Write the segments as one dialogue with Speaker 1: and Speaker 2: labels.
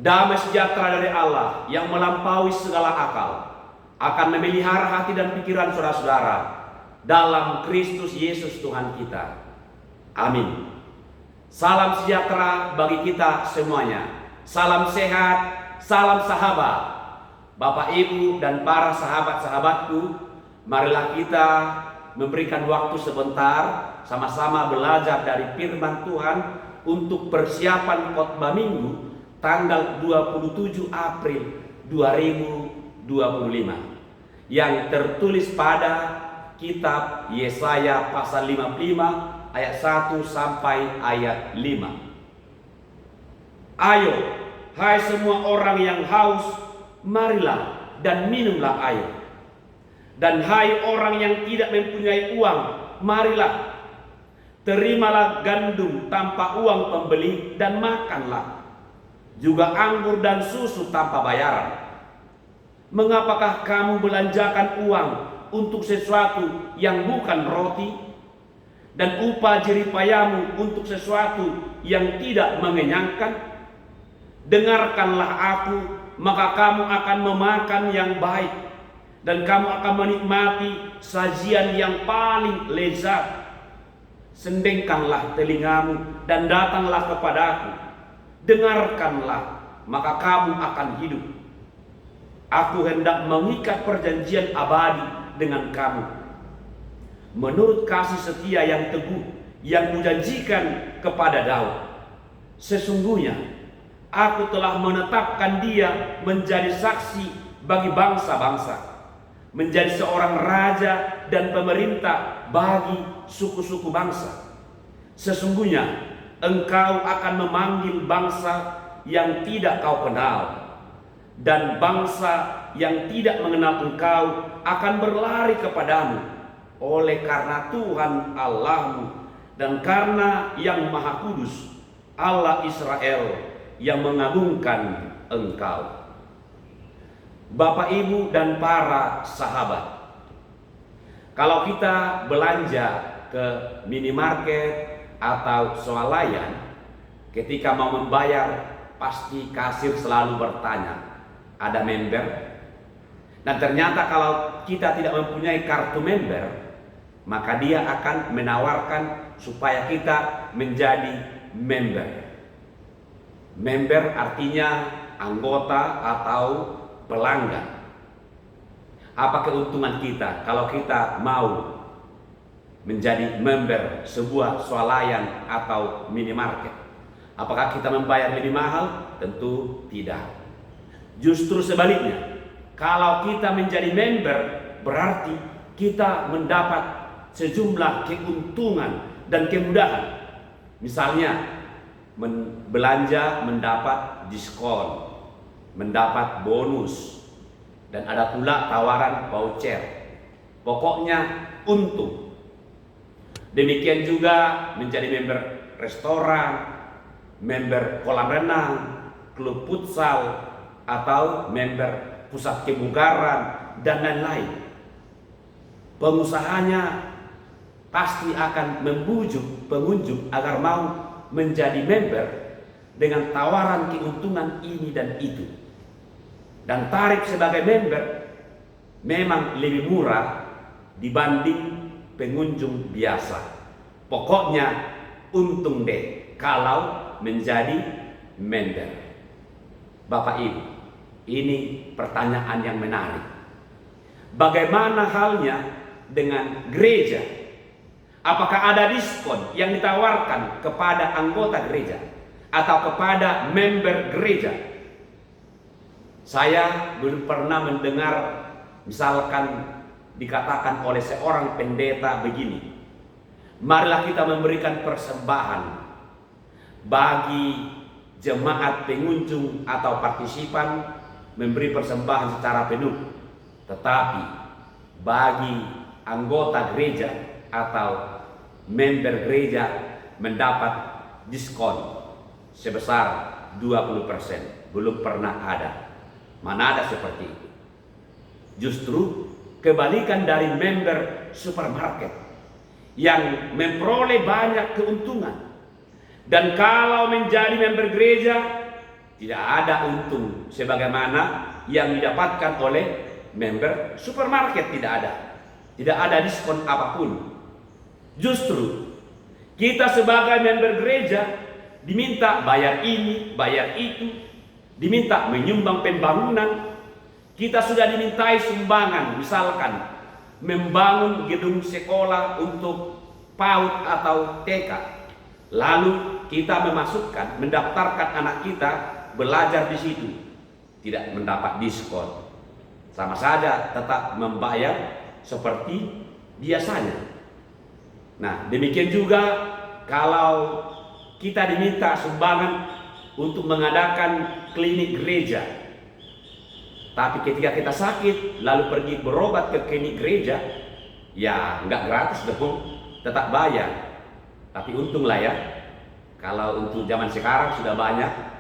Speaker 1: Damai sejahtera dari Allah yang melampaui segala akal akan memelihara hati dan pikiran saudara-saudara dalam Kristus Yesus Tuhan kita. Amin. Salam sejahtera bagi kita semuanya. Salam sehat, salam sahabat. Bapak, Ibu, dan para sahabat-sahabatku, marilah kita memberikan waktu sebentar sama-sama belajar dari firman Tuhan untuk persiapan khotbah Minggu tanggal 27 April 2025 yang tertulis pada kitab Yesaya pasal 55 ayat 1 sampai ayat 5. Ayo, hai semua orang yang haus, marilah dan minumlah air. Dan hai orang yang tidak mempunyai uang, marilah, terimalah gandum tanpa uang pembeli dan makanlah, juga anggur dan susu tanpa bayaran. Mengapakah kamu belanjakan uang untuk sesuatu yang bukan roti, dan upah jeripayamu untuk sesuatu yang tidak mengenyangkan? Dengarkanlah aku, maka kamu akan memakan yang baik, dan kamu akan menikmati sajian yang paling lezat. Sendengkanlah telingamu dan datanglah kepadaku. Dengarkanlah, maka kamu akan hidup. Aku hendak mengikat perjanjian abadi dengan kamu, menurut kasih setia yang teguh yang kujanjikan kepada Daud. Sesungguhnya aku telah menetapkan dia menjadi saksi bagi bangsa-bangsa, menjadi seorang raja dan pemerintah bagi suku-suku bangsa. Sesungguhnya engkau akan memanggil bangsa yang tidak kau kenal, dan bangsa yang tidak mengenal engkau akan berlari kepadamu, oleh karena Tuhan Allahmu dan karena Yang Maha Kudus, Allah Israel, yang mengagungkan engkau. Bapak, Ibu, dan para sahabat, kalau kita belanja ke minimarket atau swalayan, ketika mau membayar pasti kasir selalu bertanya, ada member? Dan ternyata kalau kita tidak mempunyai kartu member, maka dia akan menawarkan supaya kita menjadi member. Member artinya anggota atau pelanggan. Apa keuntungan kita kalau kita mau menjadi member sebuah swalayan atau minimarket? Apakah kita membayar lebih mahal? Tentu tidak. Justru sebaliknya, kalau kita menjadi member berarti kita mendapat sejumlah keuntungan dan kemudahan. Misalnya belanja mendapat diskon, mendapat bonus, dan ada pula tawaran voucher. Pokoknya untung. Demikian juga menjadi member restoran, member kolam renang, klub futsal, atau member pusat kebugaran, dan lain-lain. Pengusahanya pasti akan membujuk pengunjung agar mau menjadi member dengan tawaran keuntungan ini dan itu. Dan tarif sebagai member memang lebih murah dibanding pengunjung biasa. Pokoknya untung deh kalau menjadi member. Bapak, Ibu, ini pertanyaan yang menarik. Bagaimana halnya dengan gereja? Apakah ada diskon yang ditawarkan kepada anggota gereja atau kepada member gereja? Saya belum pernah mendengar misalkan dikatakan oleh seorang pendeta begini, marilah kita memberikan persembahan bagi jemaat pengunjung atau partisipan, memberi persembahan secara penuh. Tetapi bagi anggota gereja atau member gereja mendapat diskon sebesar 20%. Belum pernah ada. Mana ada seperti itu. Justru kebalikan dari member supermarket yang memperoleh banyak keuntungan. Dan kalau menjadi member gereja Tidak ada untung sebagaimana yang didapatkan oleh member supermarket, tidak ada. Tidak ada diskon apapun. Justru kita sebagai member gereja diminta bayar ini, bayar itu, diminta menyumbang pembangunan. Kita sudah dimintai sumbangan, misalkan membangun gedung sekolah untuk PAUD atau TK. Lalu kita mendaftarkan anak kita belajar di situ, tidak mendapat diskon. Sama saja tetap membayar seperti biasanya. Nah, demikian juga kalau kita diminta sumbangan untuk mengadakan klinik gereja, tapi ketika kita sakit lalu pergi berobat ke klinik gereja, ya nggak gratis dong, tetap bayar. Tapi untunglah ya, kalau untuk zaman sekarang sudah banyak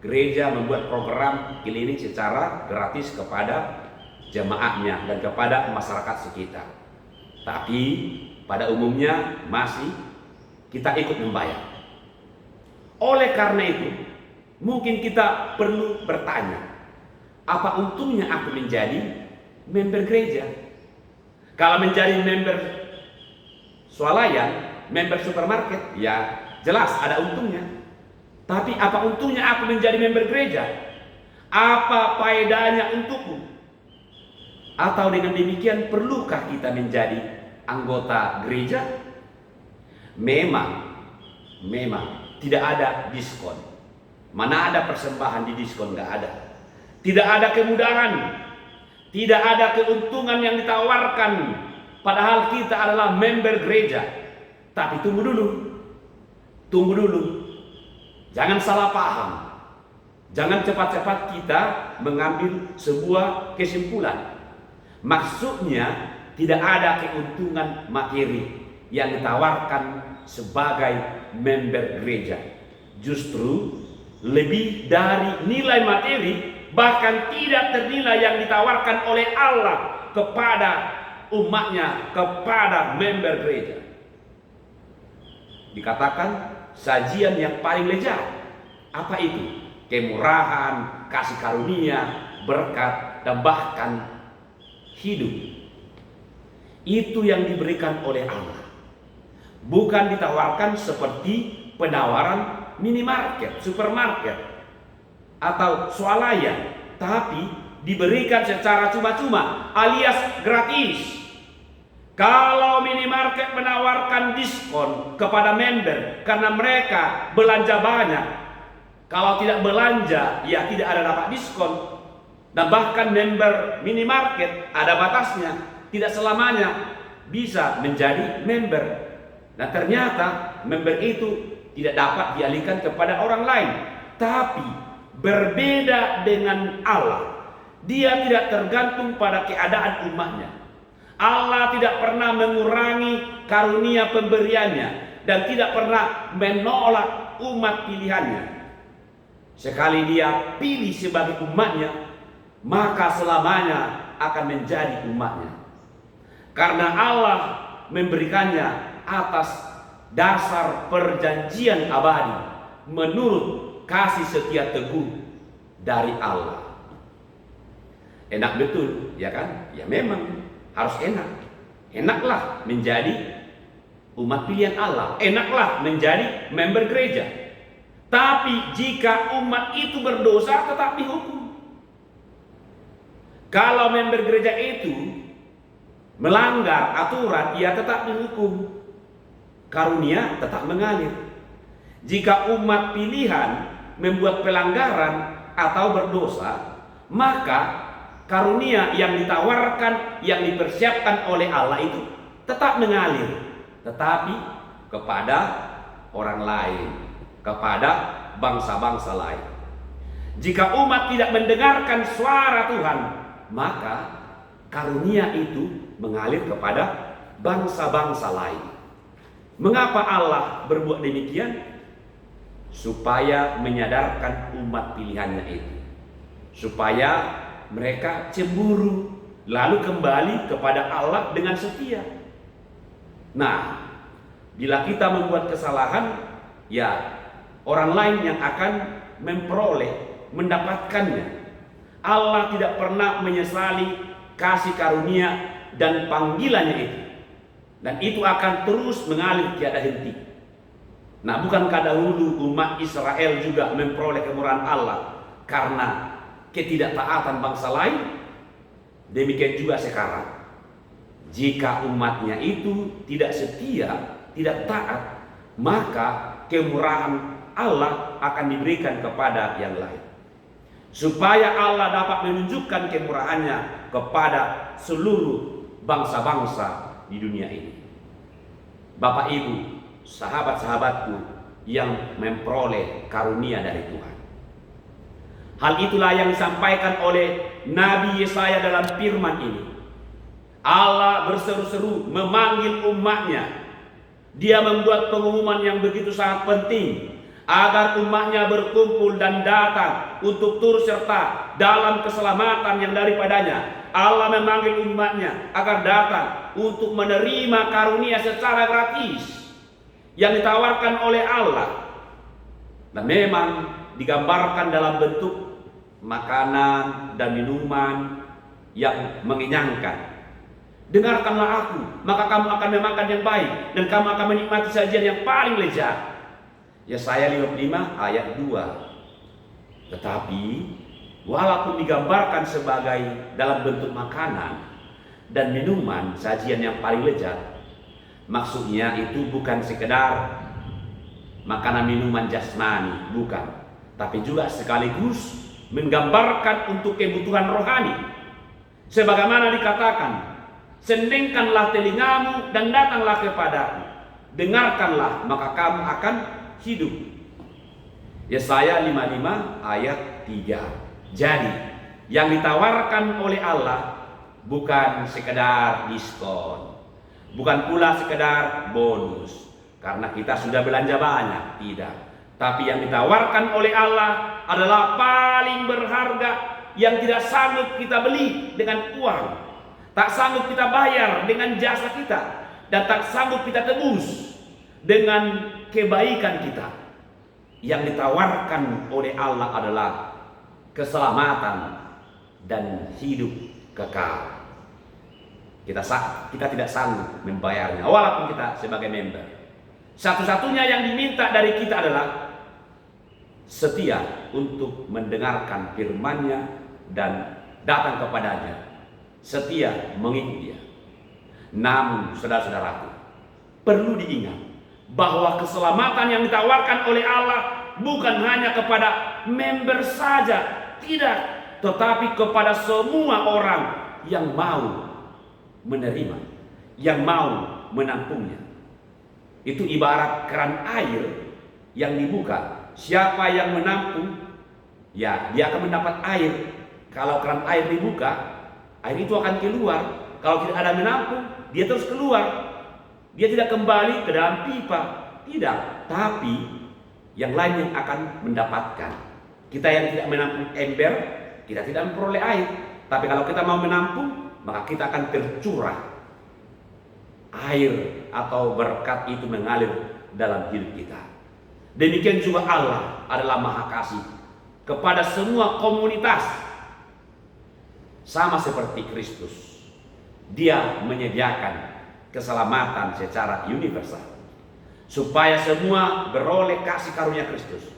Speaker 1: gereja membuat program klinik secara gratis kepada jemaatnya dan kepada masyarakat sekitar. Tapi pada umumnya masih kita ikut membayar. Oleh karena itu, mungkin kita perlu bertanya, apa untungnya aku menjadi member gereja? Kalau menjadi member swalayan, member supermarket, ya jelas ada untungnya. Tapi apa untungnya aku menjadi member gereja? Apa faedahnya untukku? Atau dengan demikian perlukah kita menjadi anggota gereja? Memang tidak ada diskon. Mana ada persembahan di diskon? Nggak ada. Tidak ada kemudahan, tidak ada keuntungan yang ditawarkan, padahal kita adalah member gereja. Tapi tunggu dulu. Jangan salah paham. Jangan cepat-cepat kita mengambil sebuah kesimpulan. Maksudnya tidak ada keuntungan materi yang ditawarkan sebagai member gereja. Justru lebih dari nilai materi, bahkan tidak ternilai yang ditawarkan oleh Allah kepada umatnya, kepada member gereja. Dikatakan sajian yang paling lezat. Apa itu? Kemurahan, kasih karunia, berkat, dan bahkan hidup. Itu yang diberikan oleh Allah. Bukan ditawarkan seperti penawaran minimarket, supermarket, atau swalayan, tapi diberikan secara cuma-cuma alias gratis. Kalau minimarket menawarkan diskon kepada member karena mereka belanja banyak, kalau tidak belanja ya tidak ada dapat diskon. Dan bahkan member minimarket ada batasnya, tidak selamanya bisa menjadi member. Dan ternyata member itu tidak dapat dialihkan kepada orang lain. Tapi berbeda dengan Allah, dia tidak tergantung pada keadaan umatnya. Allah tidak pernah mengurangi karunia pemberiannya dan tidak pernah menolak umat pilihannya. Sekali dia pilih sebagai umatnya, maka selamanya akan menjadi umatnya. Karena Allah memberikannya atas dasar perjanjian abadi menurut kasih setia teguh dari Allah. Enak betul, ya kan? Ya memang harus enak. Enaklah menjadi umat pilihan Allah, enaklah menjadi member gereja. Tapi jika umat itu berdosa tetap dihukum. Kalau member gereja itu melanggar aturan, ia tetap dihukum. Karunia tetap mengalir. Jika umat pilihan membuat pelanggaran atau berdosa, maka karunia yang ditawarkan, yang dipersiapkan oleh Allah itu tetap mengalir, tetapi kepada orang lain, kepada bangsa-bangsa lain. Jika umat tidak mendengarkan suara Tuhan, maka karunia itu mengalir kepada bangsa-bangsa lain. Mengapa Allah berbuat demikian? Supaya menyadarkan umat pilihannya itu, supaya mereka cemburu lalu kembali kepada Allah dengan setia. Nah, bila kita membuat kesalahan, ya orang lain yang akan memperoleh mendapatkannya. Allah tidak pernah menyesali kasih karunia dan panggilannya itu. Dan itu akan terus mengalir tiada henti. Nah, bukankah dahulu umat Israel juga memperoleh kemurahan Allah karena ketidaktaatan bangsa lain? Demikian juga sekarang. Jika umatnya itu tidak setia, tidak taat, maka kemurahan Allah akan diberikan kepada yang lain. Supaya Allah dapat menunjukkan kemurahannya kepada seluruh bangsa-bangsa di dunia ini. Bapak Ibu, sahabat-sahabatku yang memperoleh karunia dari Tuhan. Hal itulah yang disampaikan oleh Nabi Yesaya dalam firman ini. Allah berseru-seru memanggil umatnya. Dia membuat pengumuman yang begitu sangat penting agar umatnya berkumpul dan datang untuk turut serta dalam keselamatan yang daripadanya. Allah memanggil umatnya agar datang untuk menerima karunia secara gratis yang ditawarkan oleh Allah. Dan memang digambarkan dalam bentuk makanan dan minuman yang mengenyangkan. Dengarkanlah aku, maka kamu akan memakan yang baik, dan kamu akan menikmati sajian yang paling lezat. Yesaya 55 ayat 2. Tetapi walaupun digambarkan sebagai dalam bentuk makanan dan minuman, sajian yang paling lezat, maksudnya itu bukan sekedar makanan minuman jasmani, bukan, tapi juga sekaligus menggambarkan untuk kebutuhan rohani. Sebagaimana dikatakan, senengkanlah telingamu dan datanglah kepadaku, dengarkanlah maka kamu akan hidup. Yesaya 55 ayat 3. Jadi yang ditawarkan oleh Allah bukan sekedar diskon, bukan pula sekedar bonus karena kita sudah belanja banyak, tidak. Tapi yang ditawarkan oleh Allah adalah paling berharga yang tidak sanggup kita beli dengan uang, tak sanggup kita bayar dengan jasa kita, dan tak sanggup kita tebus dengan kebaikan kita. Yang ditawarkan oleh Allah adalah keselamatan dan hidup kekal. Kita tidak sanggup membayarnya walaupun kita sebagai member. Satu-satunya yang diminta dari kita adalah setia untuk mendengarkan firman-Nya dan datang kepadanya, setia mengikuti Dia. Namun saudara-saudaraku, perlu diingat bahwa keselamatan yang ditawarkan oleh Allah bukan hanya kepada member saja, tidak, tetapi kepada semua orang yang mau menerima, yang mau menampungnya. Itu ibarat keran air yang dibuka. Siapa yang menampung, ya dia akan mendapat air. Kalau keran air dibuka, air itu akan keluar. Kalau tidak ada menampung, dia terus keluar. Dia tidak kembali ke dalam pipa, tidak. Tapi yang lain yang akan mendapatkan. Kita yang tidak menampung ember, kita tidak memperoleh air. Tapi kalau kita mau menampung, maka kita akan tercurah air atau berkat itu mengalir dalam hidup kita. Demikian juga Allah adalah Maha Kasih kepada semua komunitas. Sama seperti Kristus, Dia menyediakan keselamatan secara universal supaya semua beroleh kasih karunia Kristus.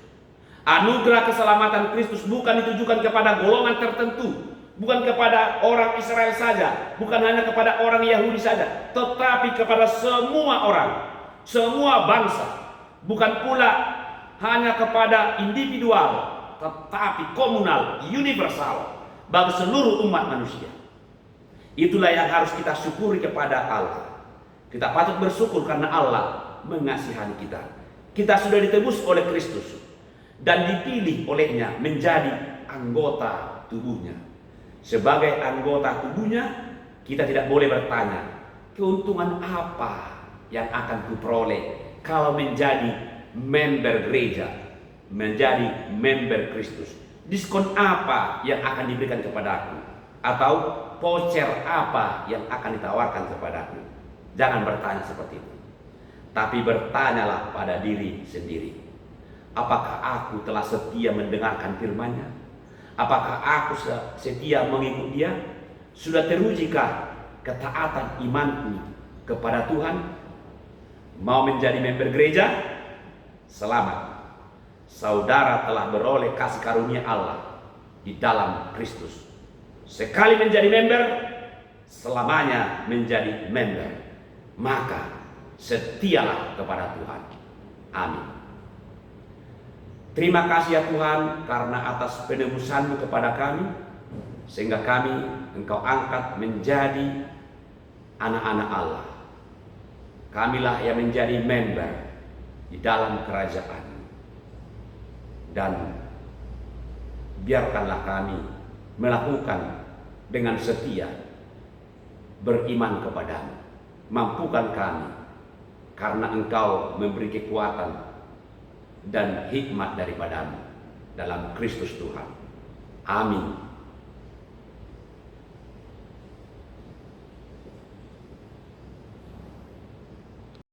Speaker 1: Anugerah keselamatan Kristus bukan ditujukan kepada golongan tertentu, bukan kepada orang Israel saja, bukan hanya kepada orang Yahudi saja, tetapi kepada semua orang, semua bangsa. Bukan pula hanya kepada individual, tetapi komunal, universal bagi seluruh umat manusia. Itulah yang harus kita syukuri kepada Allah. Kita patut bersyukur karena Allah mengasihani kita. Kita sudah ditebus oleh Kristus dan dipilih olehnya menjadi anggota tubuhnya. Sebagai anggota tubuhnya, kita tidak boleh bertanya, keuntungan apa yang akan kuperoleh kalau menjadi member gereja, menjadi member Kristus? Diskon apa yang akan diberikan kepadaku? Atau voucher apa yang akan ditawarkan kepadaku? Jangan bertanya seperti itu. Tapi bertanyalah pada diri sendiri. Apakah aku telah setia mendengarkan firman-Nya? Apakah aku setia mengikut dia? Sudah terujikah ketaatan imanku kepada Tuhan? Mau menjadi member gereja? Selamat. Saudara telah beroleh kasih karunia Allah di dalam Kristus. Sekali menjadi member, selamanya menjadi member. Maka setialah kepada Tuhan. Amin. Terima kasih ya Tuhan karena atas penebusan-Mu kepada kami, sehingga kami Engkau angkat menjadi anak-anak Allah. Kamilah yang menjadi member di dalam kerajaan. Dan biarkanlah kami melakukan dengan setia, beriman kepadamu. Mampukan kami, karena Engkau memberi kekuatan dan hikmat daripadamu dalam Kristus Tuhan. Amin.